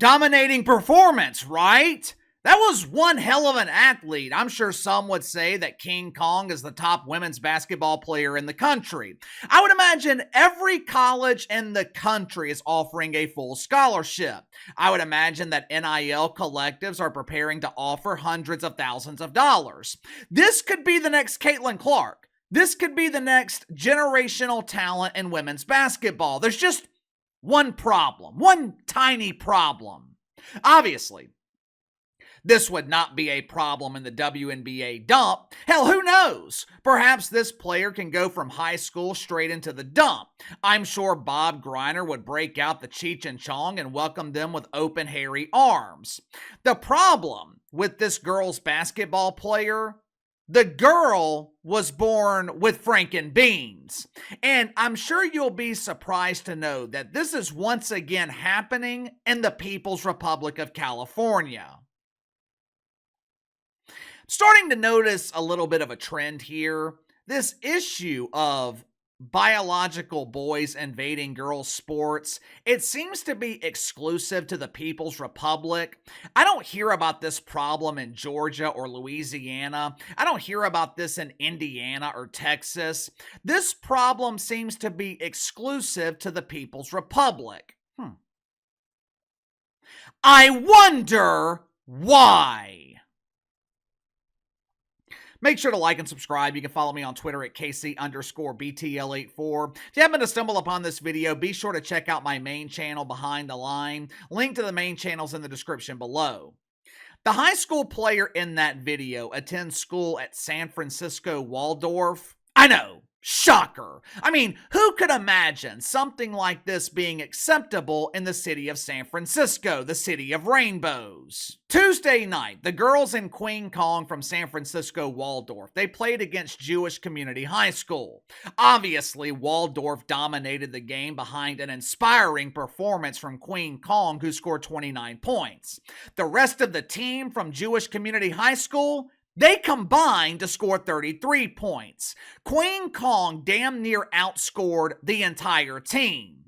dominating performance, right? That was one hell of an athlete. I'm sure some would say that King Kong is the top women's basketball player in the country. I would imagine every college in the country is offering a full scholarship. I would imagine that NIL collectives are preparing to offer hundreds of thousands of dollars. This could be the next Caitlin Clark. This could be the next generational talent in women's basketball. There's just one problem, one tiny problem. Obviously, this would not be a problem in the WNBA dump. Hell, who knows? Perhaps this player can go from high school straight into the dump. I'm sure Bob Greiner would break out the Cheech and Chong and welcome them with open, hairy arms. The problem with this girl's basketball player, the girl was born with Franken beans. And I'm sure you'll be surprised to know that this is once again happening in the People's Republic of California. Starting to notice a little bit of a trend here. This issue of biological boys invading girls' sports, it seems to be exclusive to the People's Republic. I don't hear about this problem in Georgia or Louisiana. I don't hear about this in Indiana or Texas. This problem seems to be exclusive to the People's Republic. I wonder why. Make sure to like and subscribe. You can follow me on Twitter at KC_BTL84. If you happen to stumble upon this video, be sure to check out my main channel, Behind the Line. Link to the main channel's in the description below. The high school player in that video attends school at San Francisco Waldorf. I know. Shocker. I mean, who could imagine something like this being acceptable in the city of San Francisco, the city of rainbows? Tuesday night, the girls in Queen Kong from San Francisco Waldorf, they played against Jewish Community High School. Obviously, Waldorf dominated the game behind an inspiring performance from Queen Kong, who scored 29 points. The rest of the team from Jewish Community High School, they combined to score 33 points. Queen Kong damn near outscored the entire team.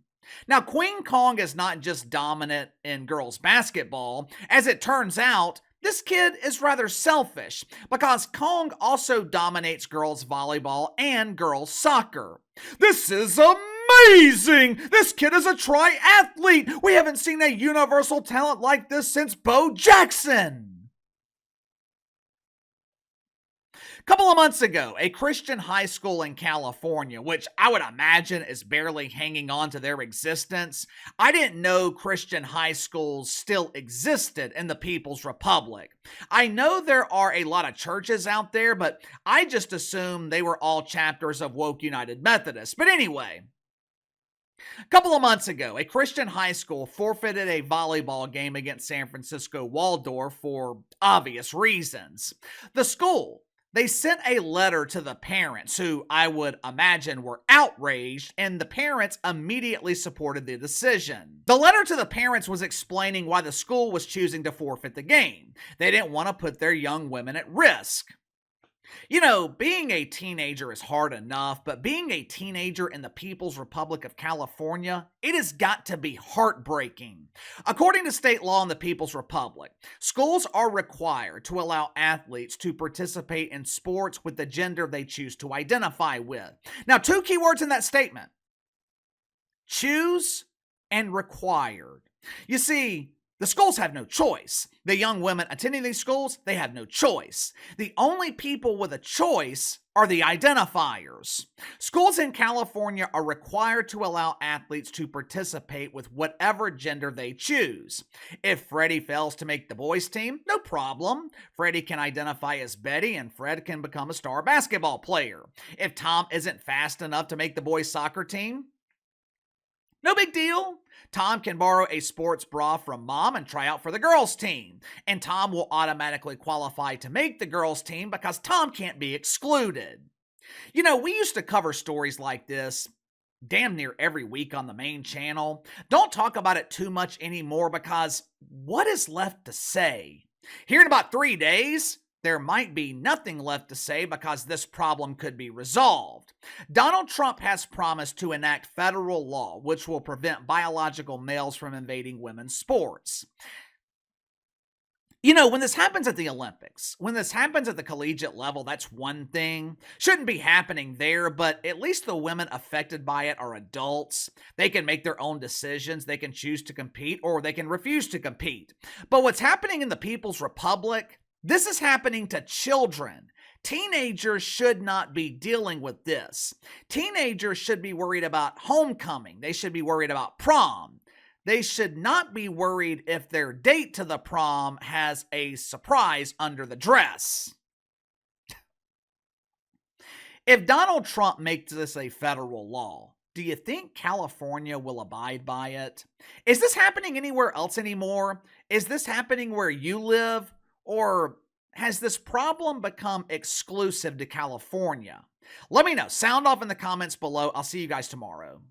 Now, Queen Kong is not just dominant in girls basketball. As it turns out, this kid is rather selfish because Kong also dominates girls volleyball and girls soccer. This is amazing! This kid is a triathlete! We haven't seen a universal talent like this since Bo Jackson! A couple of months ago, a Christian high school in California, which I would imagine is barely hanging on to their existence. I didn't know Christian high schools still existed in the People's Republic. I know there are a lot of churches out there, but I just assumed they were all chapters of Woke United Methodist. But anyway, a couple of months ago, a Christian high school forfeited a volleyball game against San Francisco Waldorf for obvious reasons. The school, they sent a letter to the parents who I would imagine were outraged, and the parents immediately supported the decision. The letter to the parents was explaining why the school was choosing to forfeit the game. They didn't want to put their young women at risk. You know, being a teenager is hard enough, but being a teenager in the People's Republic of California, it has got to be heartbreaking. According to state law in the People's Republic, schools are required to allow athletes to participate in sports with the gender they choose to identify with. Now, two key words in that statement: choose and required. You see, the schools have no choice. The young women attending these schools, they have no choice. The only people with a choice are the identifiers. Schools in California are required to allow athletes to participate with whatever gender they choose. If Freddie fails to make the boys' team, no problem. Freddie can identify as Betty and Fred can become a star basketball player. If Tom isn't fast enough to make the boys' soccer team, no big deal. Tom can borrow a sports bra from mom and try out for the girls' team. And Tom will automatically qualify to make the girls' team because Tom can't be excluded. You know, we used to cover stories like this damn near every week on the main channel. Don't talk about it too much anymore because what is left to say? Here in about 3 days, there might be nothing left to say because this problem could be resolved. Donald Trump has promised to enact federal law which will prevent biological males from invading women's sports. You know, when this happens at the Olympics, when this happens at the collegiate level, that's one thing. Shouldn't be happening there, but at least the women affected by it are adults. They can make their own decisions. They can choose to compete or they can refuse to compete. But what's happening in the People's Republic, this is happening to children. Teenagers should not be dealing with this. Teenagers should be worried about homecoming. They should be worried about prom. They should not be worried if their date to the prom has a surprise under the dress. If Donald Trump makes this a federal law, do you think California will abide by it? Is this happening anywhere else anymore? Is this happening where you live? Or has this problem become exclusive to California? Let me know. Sound off in the comments below. I'll see you guys tomorrow.